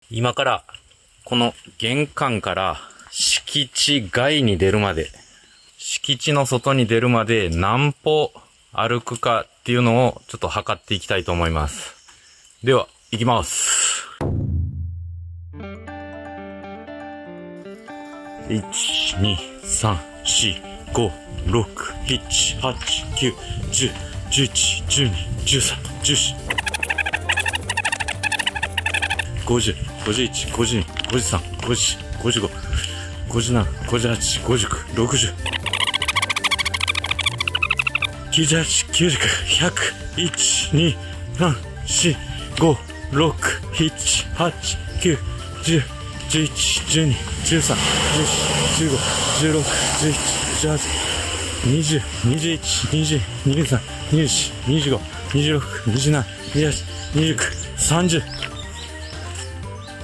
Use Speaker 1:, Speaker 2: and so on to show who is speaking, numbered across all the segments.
Speaker 1: 今からこの玄関から敷地外に出るまで、敷地の外に出るまで何歩歩くかっていうのをちょっと測っていきたいと思います。では行きます。1、2、3、4、5、6、7、8、9、10、11、12、13、14、50、51、52、53、54、55、57、58、59、60、98、99、100、1、2、3、4、5、6、7、8、9、10、11、12、13、14、15、16、17、18、20、21、22、23、24、25、26、27、28、29、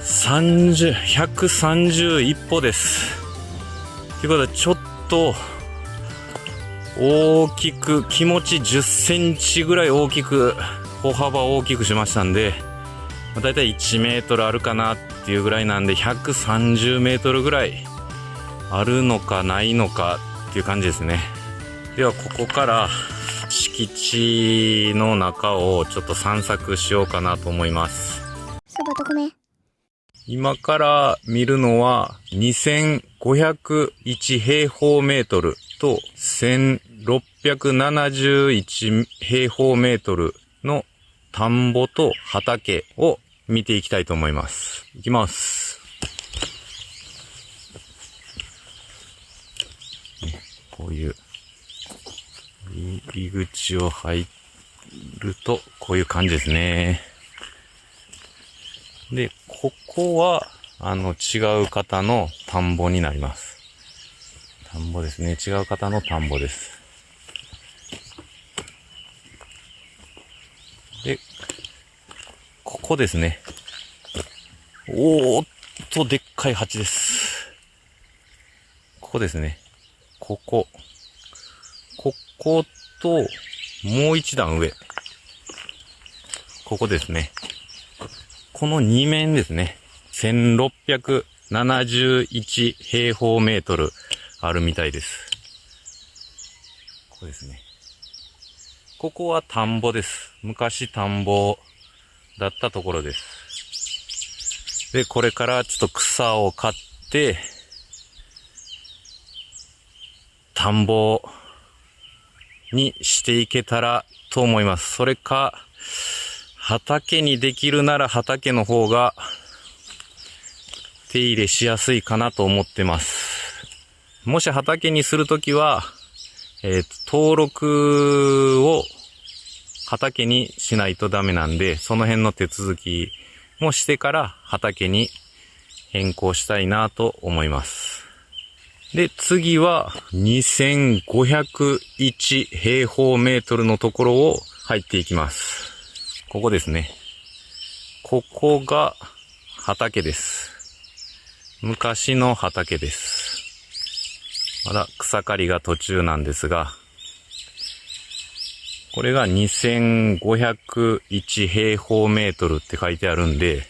Speaker 1: 30、131歩です。ということで、ちょっと大きく、気持ち10センチぐらい大きく、歩幅を大きくしましたんで、だいたい1メートルあるかなっていうぐらいなんで、130メートルぐらいあるのかないのかっていう感じですね。では、ここから敷地の中をちょっと散策しようかなと思います。今から見るのは2501平方メートルと1671平方メートルの田んぼと畑を見ていきたいと思います。いきます。こういう入り口を入るとこういう感じですね。で、ここは、違う方の田んぼになります。田んぼですね。違う方の田んぼです。で、ここですね。おーっと、でっかい鉢です。ここですね。ここと、もう一段上。ここですね。この2面ですね。1671平方メートルあるみたいです。ここですね。ここは田んぼです。昔田んぼだったところです。で、これからちょっと草を刈って、田んぼにしていけたらと思います。それか、畑にできるなら畑の方が手入れしやすいかなと思ってます。もし畑にするときは、登録を畑にしないとダメなんで、その辺の手続きもしてから畑に変更したいなと思います。で、次は2501平方メートルのところを入っていきます。ここですね。ここが畑です。昔の畑です。まだ草刈りが途中なんですが、これが2501平方メートルって書いてあるんで、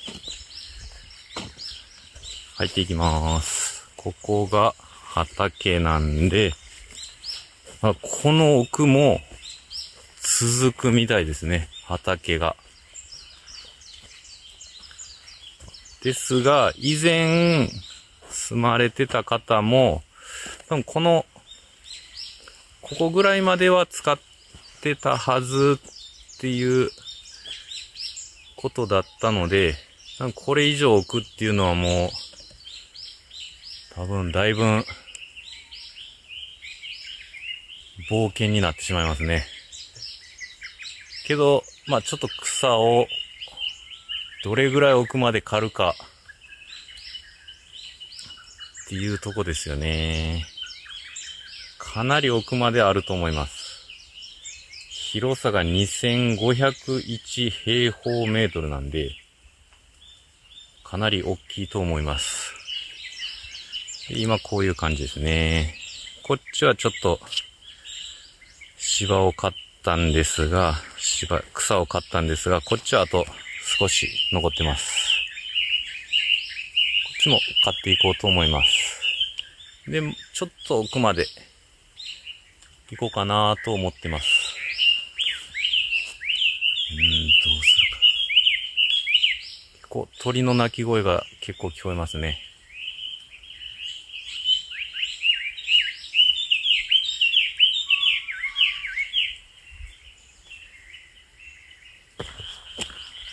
Speaker 1: 入っていきます。ここが畑なんで、この奥も続くみたいですね。畑が。ですが、以前住まれてた方も、多分ここぐらいまでは使ってたはずっていうことだったので、これ以上置くっていうのはもう、多分だいぶ冒険になってしまいますね。けど、ちょっと草をどれぐらい奥まで刈るかっていうとこですよね。かなり奥まであると思います。広さが2501平方メートルなんで、かなり大きいと思います。で、今こういう感じですね。こっちはちょっと芝を刈ったんですが、草を刈ったんですが、こっちはあと少し残ってます。ちも買っていこうと思います。で、ちょっと奥まで行こうかなと思ってます。どうするか。結構鳥の鳴き声が結構聞こえますね。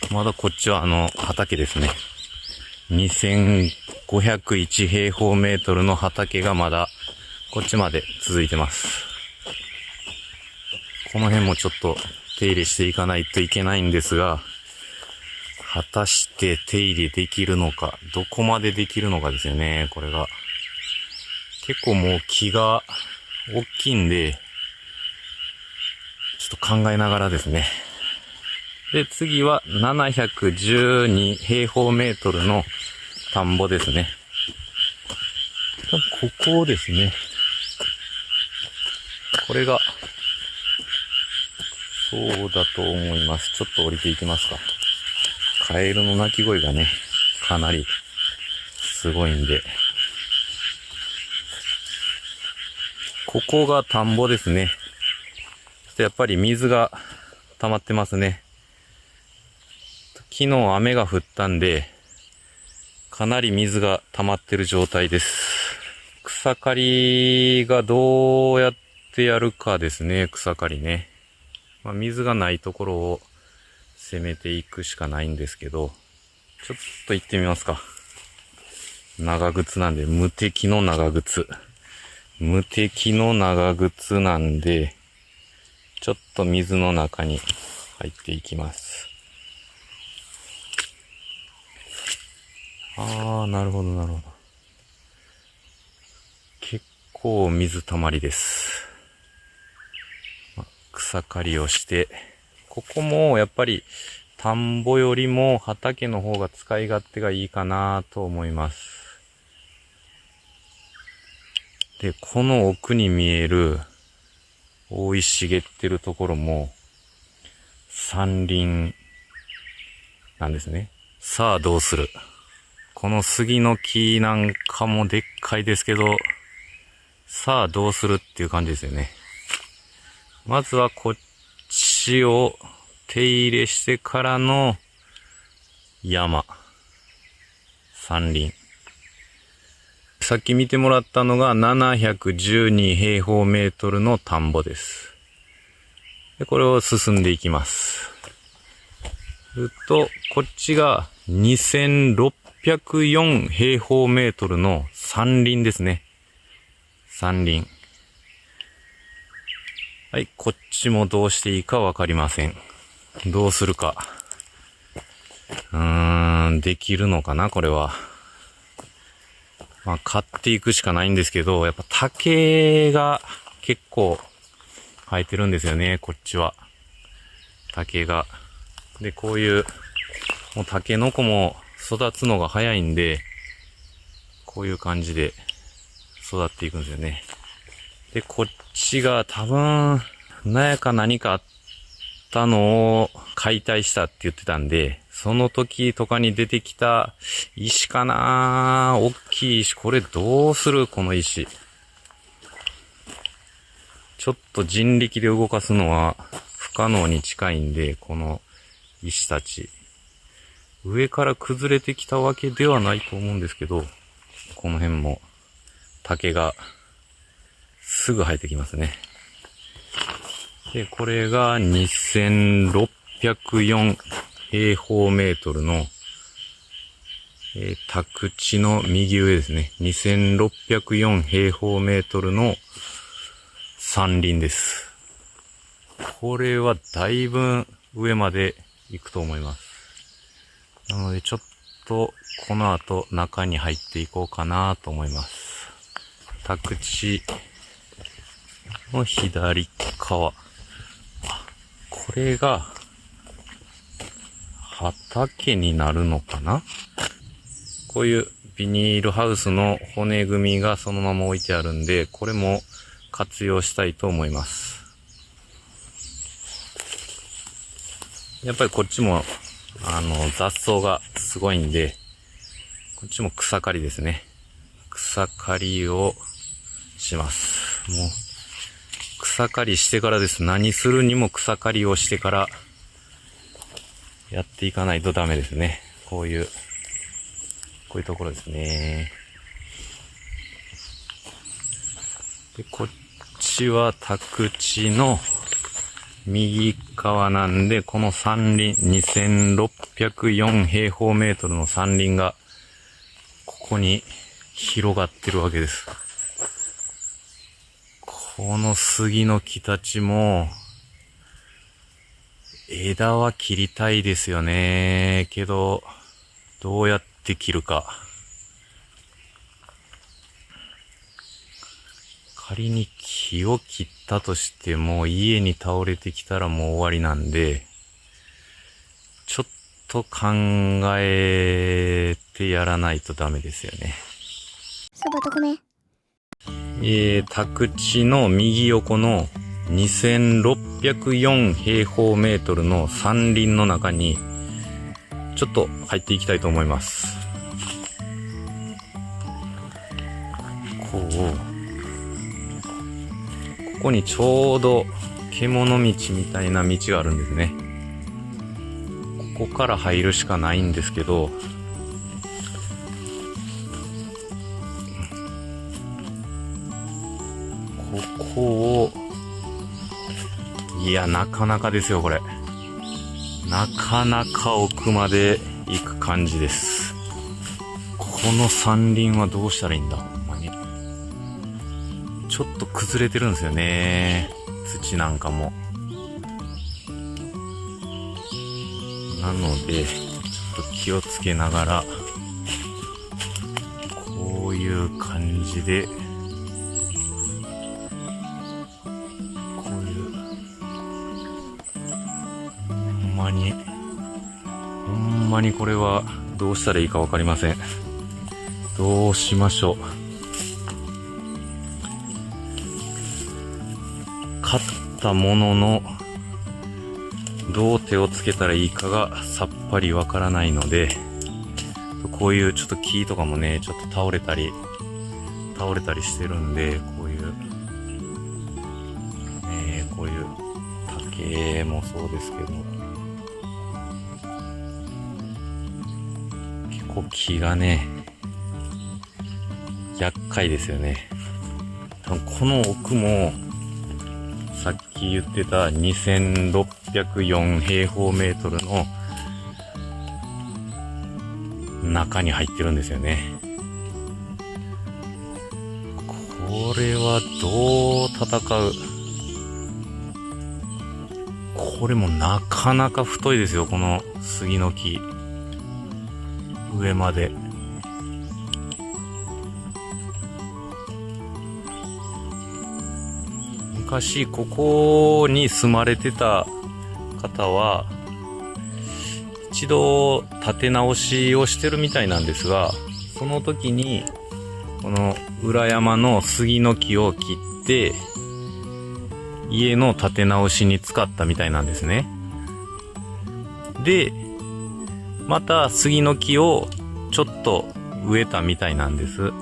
Speaker 1: まだこっちは畑ですね。2501平方メートルの畑がまだこっちまで続いてます。この辺もちょっと手入れしていかないといけないんですが、果たして手入れできるのか、どこまでできるのかですよね、これが。結構もう木が大きいんで、ちょっと考えながらですね。で、次は712平方メートルの田んぼですね。ここですね。これが、そうだと思います。ちょっと降りていきますか。カエルの鳴き声がね、かなりすごいんで。ここが田んぼですね。やっぱり水が溜まってますね。昨日雨が降ったんで、かなり水が溜まってる状態です。草刈りがどうやってやるかですね、草刈りね。水がないところを攻めていくしかないんですけど、ちょっと行ってみますか。長靴なんで、無敵の長靴。無敵の長靴なんで、ちょっと水の中に入っていきます。なるほど、なるほど。結構水たまりです。草刈りをして、ここもやっぱり田んぼよりも畑の方が使い勝手がいいかなと思います。で、この奥に見える生い茂ってるところも山林なんですね。さあどうする？この杉の木なんかもでっかいですけど、さあどうするっていう感じですよね。まずはこっちを手入れしてからの山、山林。さっき見てもらったのが712平方メートルの田んぼです。で、これを進んでいきます。こっちが2604平方メートルの山林ですね。山林。はい、こっちもどうしていいかわかりません。どうするか。できるのかな、これは。買っていくしかないんですけど、やっぱ竹が結構生えてるんですよね、こっちは。竹が。で、こういう、もうタケノコも育つのが早いんで、こういう感じで育っていくんですよね。で、こっちが多分、何かあったのを解体したって言ってたんで、その時とかに出てきた石かな？大きい石。これどうする？この石。ちょっと人力で動かすのは不可能に近いんで、この石たち。上から崩れてきたわけではないと思うんですけど、この辺も竹がすぐ生えてきますね。で、これが2604平方メートルの、宅地の右上ですね。2604平方メートルの山林です。これはだいぶ上まで行くと思います。なのでちょっとこの後中に入っていこうかなと思います。宅地の左側。これが畑になるのかな？こういうビニールハウスの骨組みがそのまま置いてあるんで、これも活用したいと思います。やっぱりこっちも雑草がすごいんで、こっちも草刈りですね。草刈りをします。もう、草刈りしてからです。何するにも草刈りをしてからやっていかないとダメですね。こういうところですね。で、こっちは宅地の右側なんで、この山林、2604平方メートルの山林が、ここに広がってるわけです。この杉の木たちも、枝は切りたいですよね。けど、どうやって切るか。仮に木を切ったとしても家に倒れてきたらもう終わりなんで、ちょっと考えてやらないとダメですよね。
Speaker 2: そば特め。
Speaker 1: 宅地の右横の2604平方メートルの山林の中にちょっと入っていきたいと思います。ここにちょうど獣道みたいな道があるんですね。ここから入るしかないんですけど、ここを、いや、なかなかですよ、これ。なかなか奥まで行く感じです。この山林はどうしたらいいんだ、ほんまに。ちょっと崩れてるんですよね。土なんかも。なので、ちょっと気をつけながら、こういう感じで、ほんまにこれはどうしたらいいかわかりません。どうしましょう。買ったものの、どう手をつけたらいいかがさっぱりわからないので、こういうちょっと木とかもね、ちょっと倒れたりしてるんで、こういう竹もそうですけど、結構木がね、厄介ですよね。多分この奥も、さっき言ってた2604平方メートルの中に入ってるんですよね。これはどう戦う？これもなかなか太いですよ、この杉の木。上まで。昔ここに住まれてた方は、一度建て直しをしてるみたいなんですが、その時に、この裏山の杉の木を切って、家の建て直しに使ったみたいなんですね。で、また杉の木をちょっと植えたみたいなんです。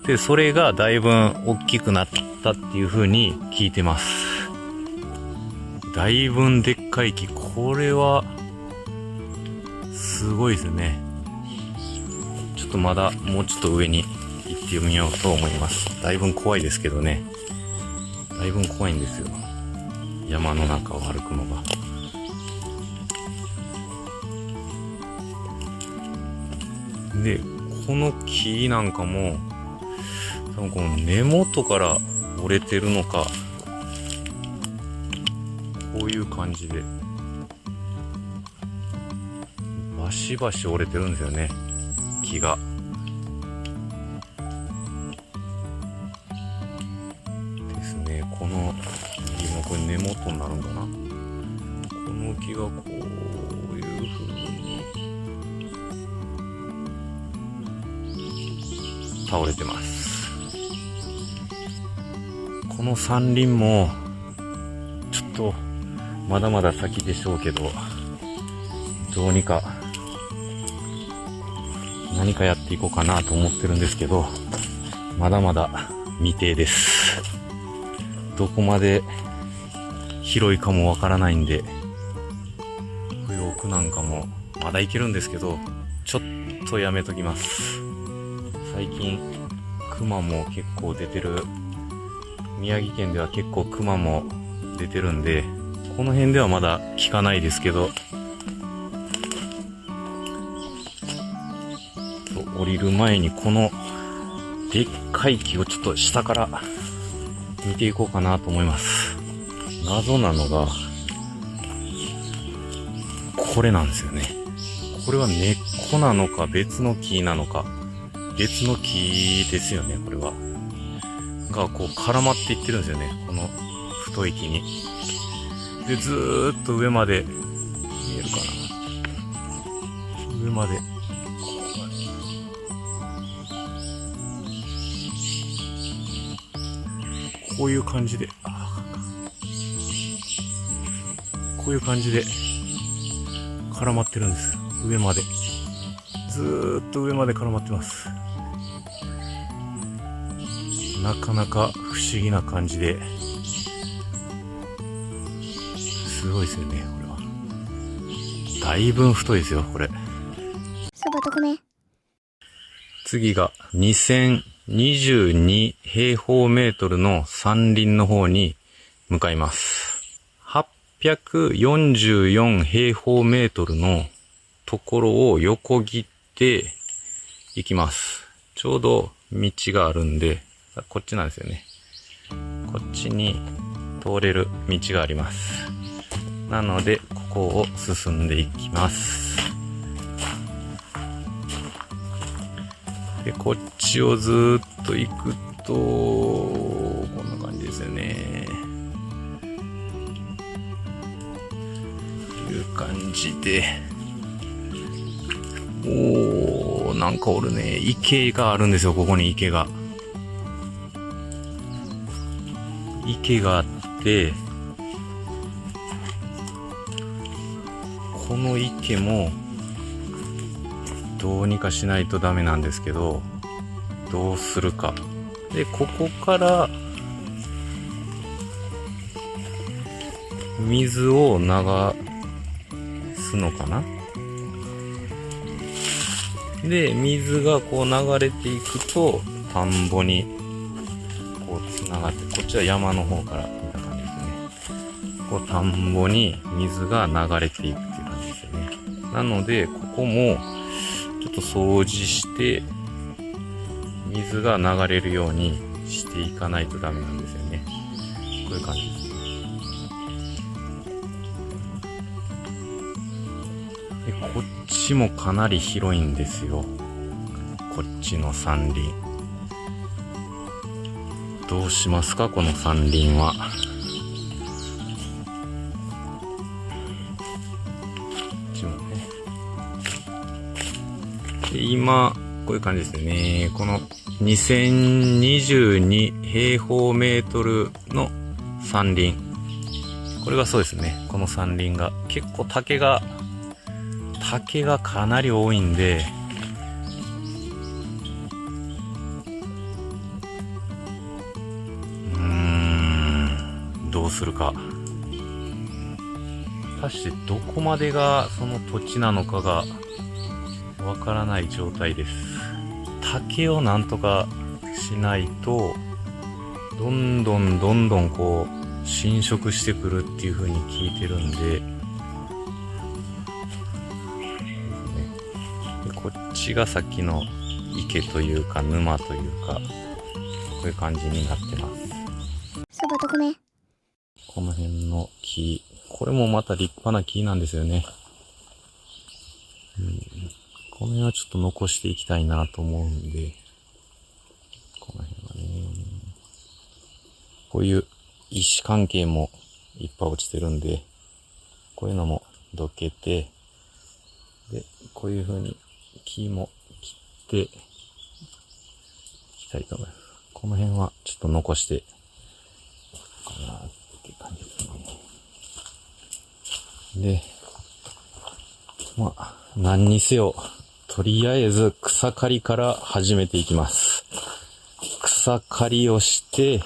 Speaker 1: で、それがだいぶ大きくなったっていう風に聞いてます。だいぶでっかい木、これはすごいですね。ちょっとまだもうちょっと上に行ってみようと思います。だいぶ怖いですけどね。だいぶ怖いんですよ。山の中を歩くのが。で、この木なんかも、多分この根元から折れてるのか、こういう感じで、バシバシ折れてるんですよね、木が。ですね、この木もこれ根元になるんかな。この木がこういう風に倒れてます。この山林もちょっとまだまだ先でしょうけど、どうにか何かやっていこうかなと思ってるんですけど、まだまだ未定です。どこまで広いかもわからないんで、こういう奥なんかもまだ行けるんですけど、ちょっとやめときます。最近熊も結構出てる、宮城県では結構熊も出てるんで、この辺ではまだ聞かないですけど、降りる前にこのでっかい木をちょっと下から見ていこうかなと思います。謎なのがこれなんですよね。これは根っこなのか別の木なのか、別の木ですよね。これはがこう絡まっていってるんですよね、この太い木に。でずーっと上まで見えるかな、上までこういう感じで、こういう感じで絡まってるんです。上までずーっと上まで絡まってます。なかなか不思議な感じで、すごいですよね。これはだいぶ太いですよ、これ。
Speaker 2: そばと米。
Speaker 1: 次が2022平方メートルの山林の方に向かいます。844平方メートルのところを横切っていきます。ちょうど道があるんで、こっちなんですよね。こっちに通れる道があります。なので、ここを進んでいきます。で、こっちをずーっと行くと、こんな感じですよね。いう感じで、おー、なんかおるね。池があるんですよ、ここに池が。池があって、この池もどうにかしないとダメなんですけど、どうするか。で、ここから水を流すのかな。で、水がこう流れていくと田んぼにこうつながって、こっちは山の方から見た感じですね。こう田んぼに水が流れていくっていう感じですよね。なので、ここもちょっと掃除して水が流れるようにしていかないとダメなんですよね。こういう感じです。で、こっちもかなり広いんですよ。こっちの山林。どうしますか、この山林は。こっちもね。で、今、こういう感じですよね。この2022平方メートルの山林。これがそうですね。この山林が結構竹がかなり多いんで、どうするか。果たしてどこまでがその土地なのかがわからない状態です。竹をなんとかしないと、どんどんこう侵食してくるっていう風に聞いてるんで、こっちがさっきの池というか沼というか、こういう感じになってます。
Speaker 2: そばと米。
Speaker 1: この辺の木、これもまた立派な木なんですよね。この辺はちょっと残していきたいなと思うんで、この辺はね、こういう石関係もいっぱい落ちてるんで、こういうのもどけて、で、こういう風に木も切っていきたいと思います。この辺はちょっと残していこうかなって感じですね。で、まあ、何にせよとりあえず草刈りから始めていきます。草刈りをして、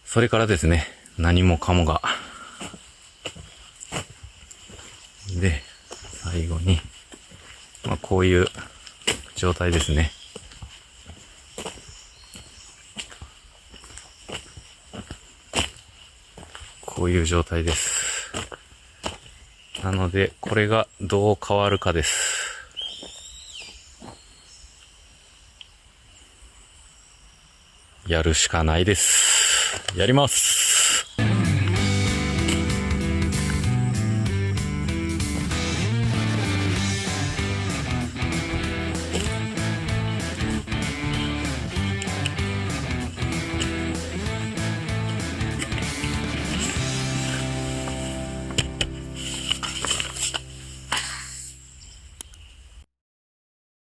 Speaker 1: それからですね、何もかもが。で、最後に、こういう状態ですね。こういう状態です。なので、これがどう変わるかです。やるしかないです。やります。